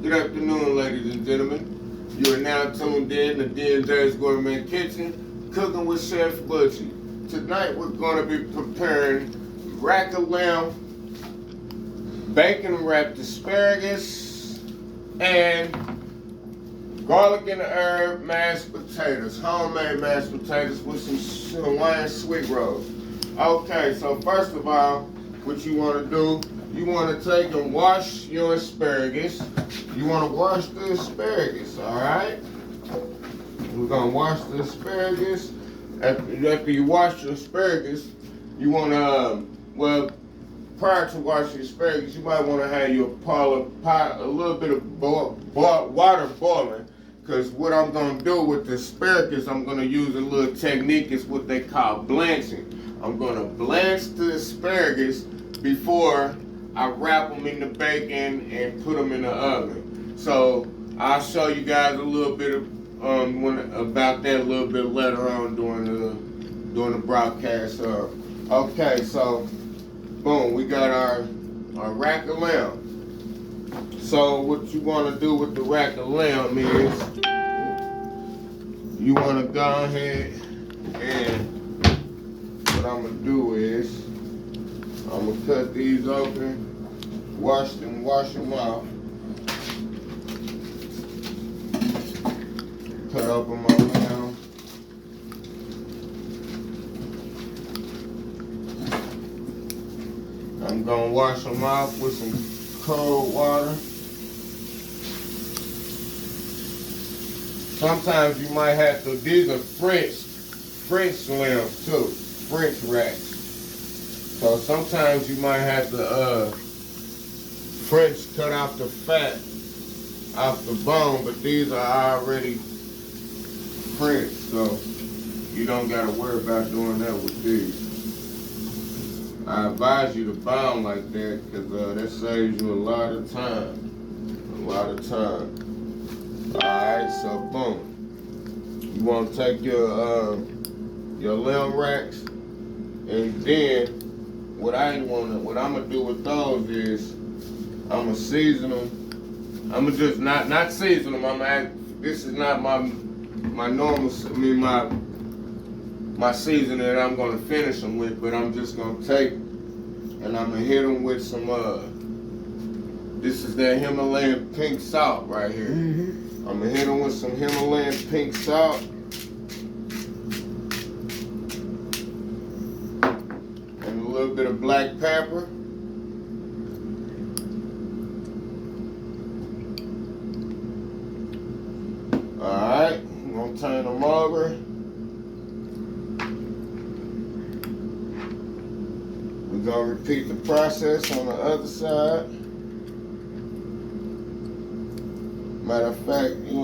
Good afternoon, ladies and gentlemen. You are now tuned in to D&J's Gourmet Kitchen, cooking with Chef Butchie. Tonight we're going to be preparing rack of lamb, bacon wrapped asparagus, and garlic and herb mashed potatoes, homemade mashed potatoes with some Hawaiian sweet rolls. Okay, so first of all, what you want to do, you want to take and wash your asparagus. You want to wash the asparagus, all right? We're going to wash the asparagus. After you wash your asparagus, you want to, well, prior to washing your asparagus, you might want to have your pot, a little bit of water boiling. Because what I'm going to do with the asparagus, I'm going to use a little technique. It's what they call blanching. I'm going to blanch the asparagus before I wrap them in the bacon and put them in the oven. So I'll show you guys a little bit of about that a little bit later on during the broadcast. Okay, so boom, we got our rack of lamb. So what you want to do with the rack of lamb is you want to go ahead and what I'm gonna do is I'm gonna cut these open, wash them off. Cut open my lamb. I'm gonna wash them off with some cold water. Sometimes you might have to, these are French lambs too, French racks. So sometimes you might have to French cut off the fat off the bone, but these are already French, so you don't gotta worry about doing that with these. I advise you to bone like that because that saves you a lot of time. Alright, so boom. You want to take your lamb racks, and then what I'm gonna do with those is I'm gonna season them. I'm gonna just not season them. This is not my normal. My seasoning that I'm gonna finish them with, but I'm just gonna take and I'm gonna hit them with some. This is that Himalayan pink salt right here. Mm-hmm. I'm gonna hit them with some Himalayan pink salt. And a little bit of black pepper. Alright, I'm gonna turn them over. We're gonna repeat the process on the other side. Matter of fact, you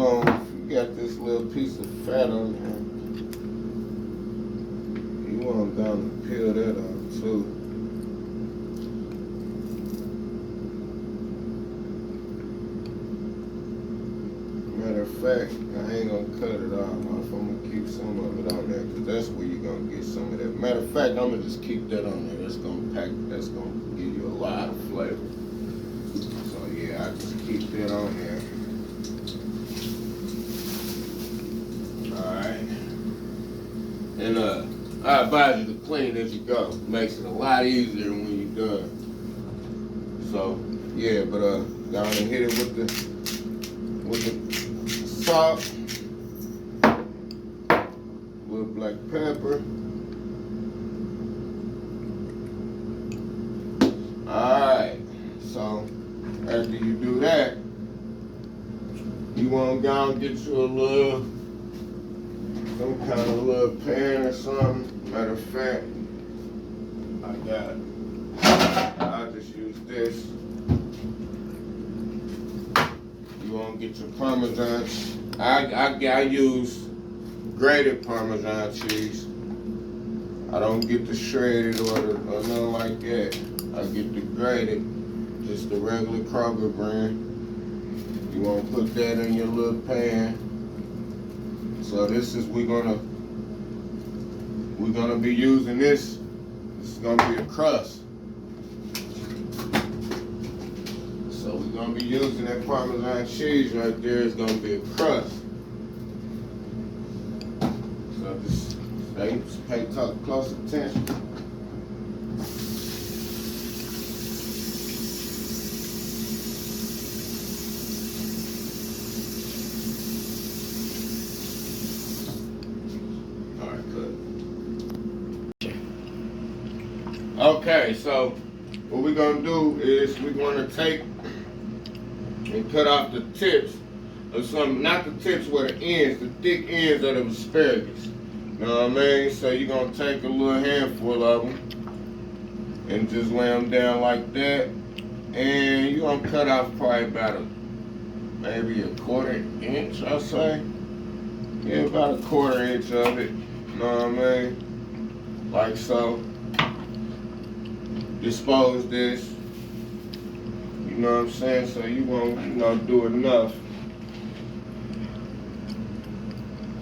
got this little piece of fat on here. You want to peel that off too. Matter of fact, I ain't gonna cut it off. I'm gonna keep some of it on there because that's where you're gonna get some of that. Matter of fact, I'm gonna just keep that on there. That's gonna give you a lot of flavor. So yeah, I just keep that on there. Alright. And I advise you to clean as you go. Makes it a lot easier when you're done. So yeah, but go ahead and hit it with the salt, a little black pepper. Alright, so after you do that, you want to go and get you some kind of little pan or something. Matter of fact, I'll just use this. You want to get your Parmesan. I use grated Parmesan cheese. I don't get the shredded or nothing like that. I get the grated, just the regular Kroger brand. You want to put that in your little pan. So this is we're gonna be using this. This is gonna be a crust. So we're gonna be using that Parmesan cheese right there. It's gonna be a crust. So just pay close attention. All right, good. Okay, so what we're gonna do is we're gonna take and cut off the tips of some, not the tips where the ends, the thick ends of the asparagus. You know what I mean? So you're gonna take a little handful of them and just lay them down like that. And you're gonna cut off probably about maybe a 1/4 inch, I'll say. Yeah, about a 1/4 inch of it. You know what I mean? Like so. Dispose this. You know what I'm saying? So you won't, do enough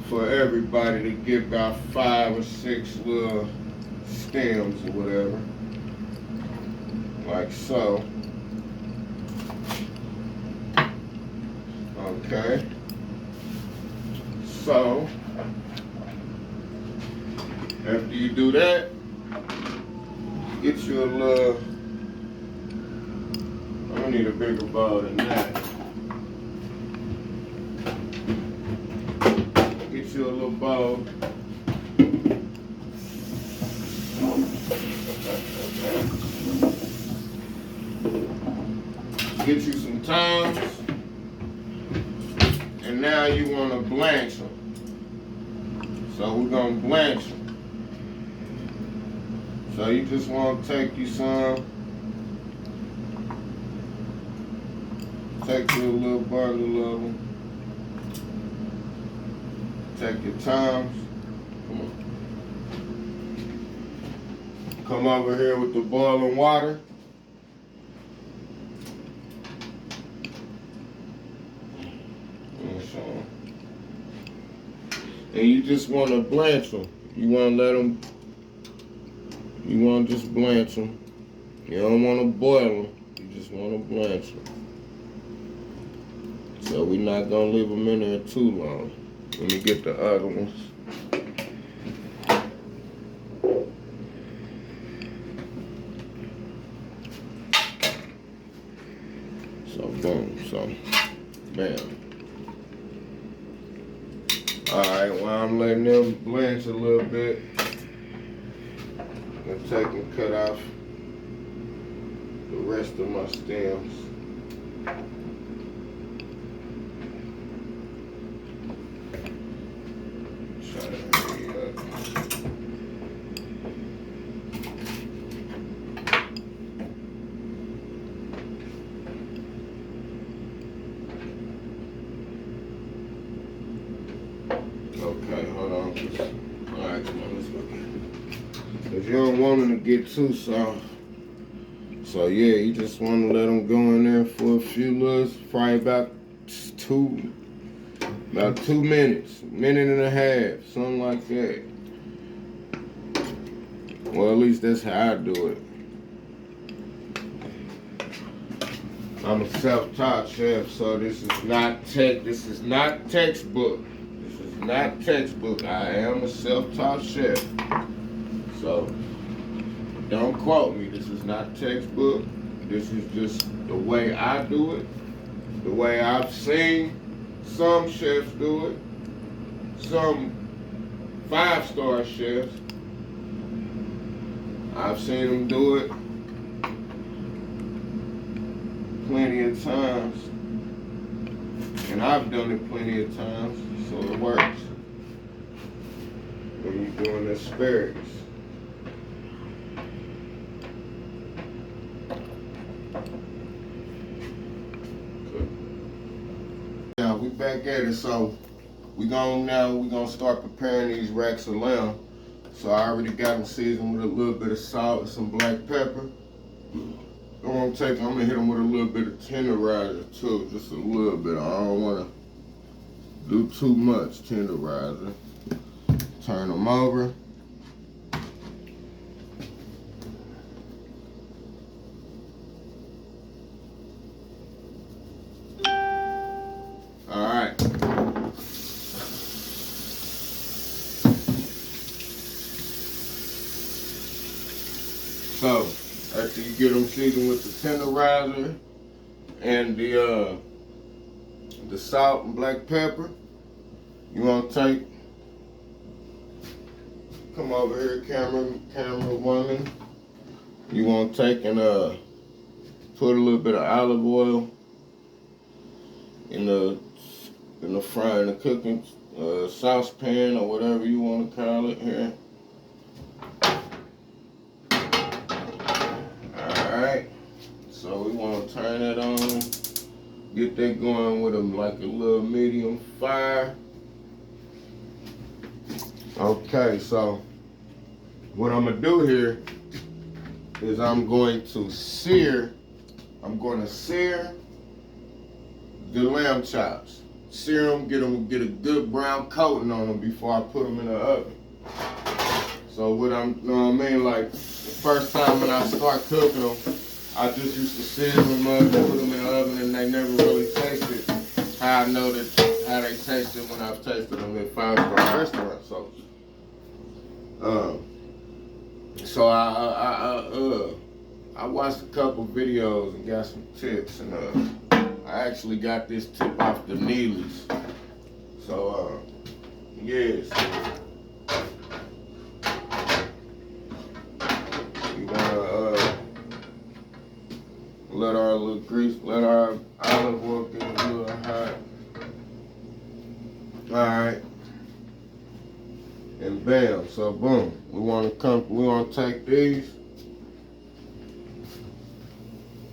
for everybody to get about 5 or 6 little stems or whatever. Like so. Okay. So, after you do that, get you a little, I'm gonna need a bigger bowl than that. Get you a little bowl. Get you some tongs. And now you wanna blanch them. So we're gonna blanch them. So you just want to take you some, take you a little bundle of them, take your tongs, come over here with the boiling water, and you just want to blanch them. You want to let them. You want to just blanch them. You don't want to boil them. You just want to blanch them. So we're not going to leave them in there too long. Let me get the other ones. So boom. So bam. Alright, while I'm letting them blanch a little bit, I'm gonna take and cut off the rest of my stems. Try to hurry up. Okay, hold on. Alright, come on, let's go. Because you don't want them to get too soft. So yeah, you just want to let them go in there for a few minutes, probably about 2 minutes, 1.5 minutes, something like that. Well, at least that's how I do it. I'm a self-taught chef, so this is not textbook. This is not textbook. I am a self-taught chef. So don't quote me. This is not textbook. This is just the way I do it. The way I've seen some chefs do it. Some 5-star chefs. I've seen them do it plenty of times. And I've done it plenty of times. So it works. When you're doing asparagus. Now we back at it, so we're gonna start preparing these racks of lamb. So I already got them seasoned with a little bit of salt and some black pepper. I'm gonna hit them with a little bit of tenderizer too, just a little bit. I don't wanna do too much tenderizer. Turn them over. After you get them seasoned with the tenderizer and the salt and black pepper, you want to take, come over here, camera woman. You want to take and put a little bit of olive oil in the cooking saucepan or whatever you want to call it here. Alright, so we want to turn it on, get that going with like a little medium fire. Okay, so what I'm going to do here is I'm going to sear the lamb chops. Sear them, get a good brown coating on them before I put them in the oven. So you know what I mean? Like the first time when I start cooking them, I just used to sear them up and put them in the oven, and they never really tasted how I know how they tasted when I've tasted them in 5-star restaurants. So I watched a couple videos and got some tips, and I actually got this tip off the Neely's. So yes, we wanna let our little grease, let our olive oil get a little hot. All right. And bam, so boom. We want to take these.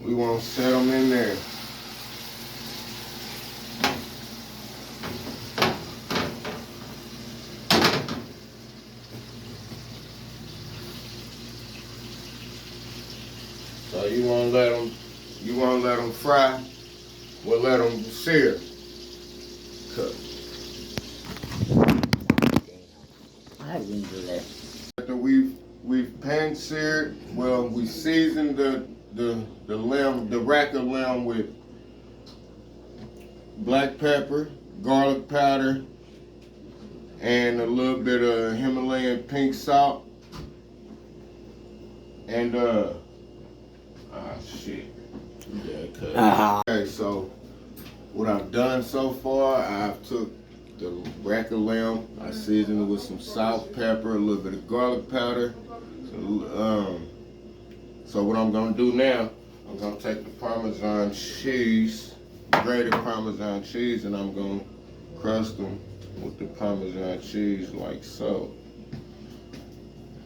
We want to set them in there. So you want to let them fry. We'll let them sear. Cook. I didn't do that. After we've pan seared, well, we seasoned the lamb, the rack of lamb with black pepper, garlic powder, and a little bit of Himalayan pink salt. And shit. Yeah, okay, so what I've done so far, I've took the rack of lamb, I seasoned it with some salt, pepper, a little bit of garlic powder. So what I'm gonna do now, I'm gonna take the Parmesan cheese, grated Parmesan cheese, and I'm gonna crust them with the Parmesan cheese like so.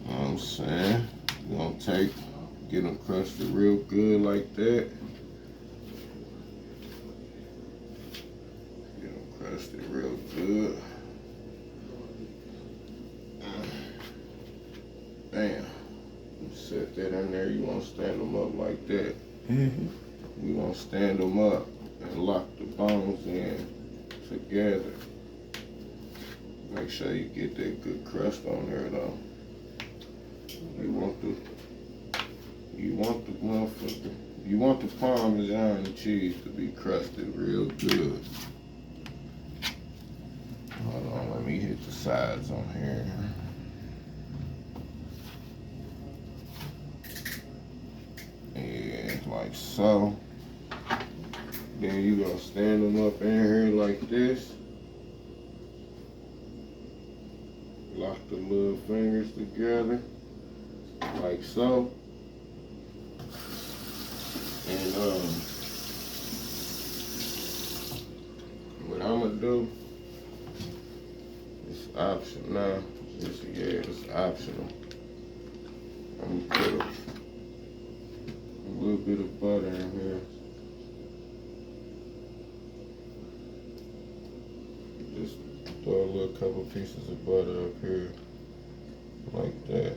You know what I'm saying? We're gonna get them crusted real good like that. Get them crusted real good. Bam. Set that in there. You want to stand them up like that. Mm-hmm. You want to stand them up and lock the bones in together. Make sure you get that good crust on there though. You want the Parmesan cheese to be crusted real good. Hold on, let me hit the sides on here. Yeah, like so. Then you gonna stand them up in here like this. Lock the little fingers together, like so. And what I'm gonna do, it's optional now. It's optional. I'm gonna put a little bit of butter in here. Just throw a little couple pieces of butter up here, like that.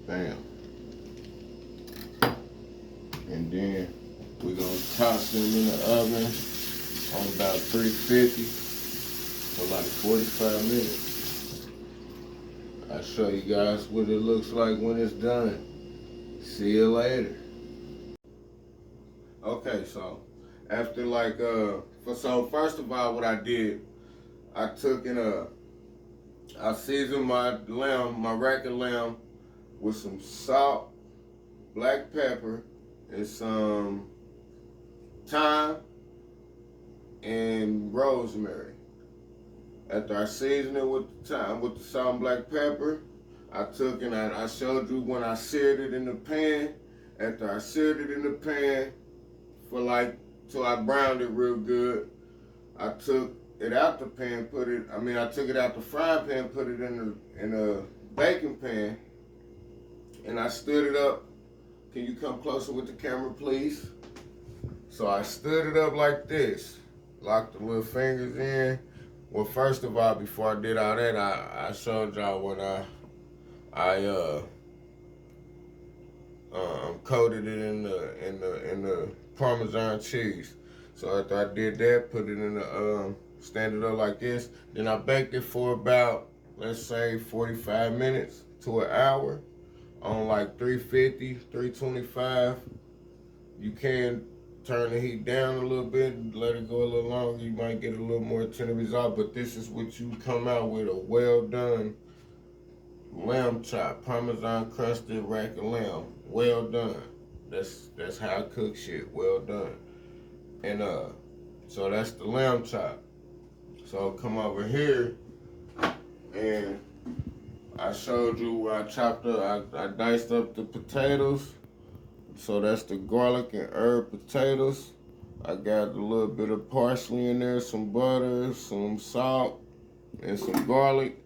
Bam. And then we're gonna toss them in the oven on about 350 for like 45 minutes. I'll show you guys what it looks like when it's done. See you later. Okay, so After like so first of all, what I did, I took and I seasoned my rack of lamb with some salt, black pepper, and some thyme and rosemary. After I seasoned it with the thyme, with the salt and black pepper, I took and I showed you when I seared it in the pan. After I seared it in the pan for like, till I browned it real good, I took it out the pan, I took it out the frying pan, put it in a baking pan, and I stood it up. Can you come closer with the camera, please? So I stood it up like this, locked the little fingers in. Well, first of all, before I did all that, I showed y'all when I coated it in the Parmesan cheese. So after I did that, put it in the stand it up like this. Then I baked it for about, let's say, 45 minutes to an hour on like 350, 325. You can turn the heat down a little bit and let it go a little longer. You might get a little more tender result, but this is what you come out with: a well done lamb chop, Parmesan crusted rack of lamb. Well done. That's how I cook shit. Well done. And so that's the lamb chop. So I'll come over here and I showed you where I chopped up, I diced up the potatoes. So that's the garlic and herb potatoes. I got a little bit of parsley in there, some butter, some salt, and some garlic.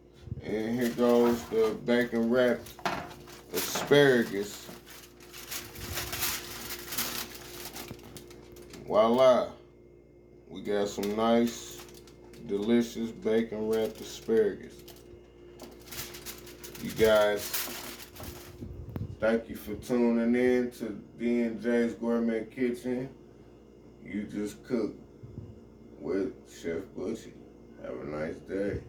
And here goes the bacon wrapped asparagus. Voila. We got some nice, delicious bacon wrapped asparagus. You guys, thank you for tuning in to D&J's Gourmet Kitchen. You just cooked with Chef Butchie. Have a nice day.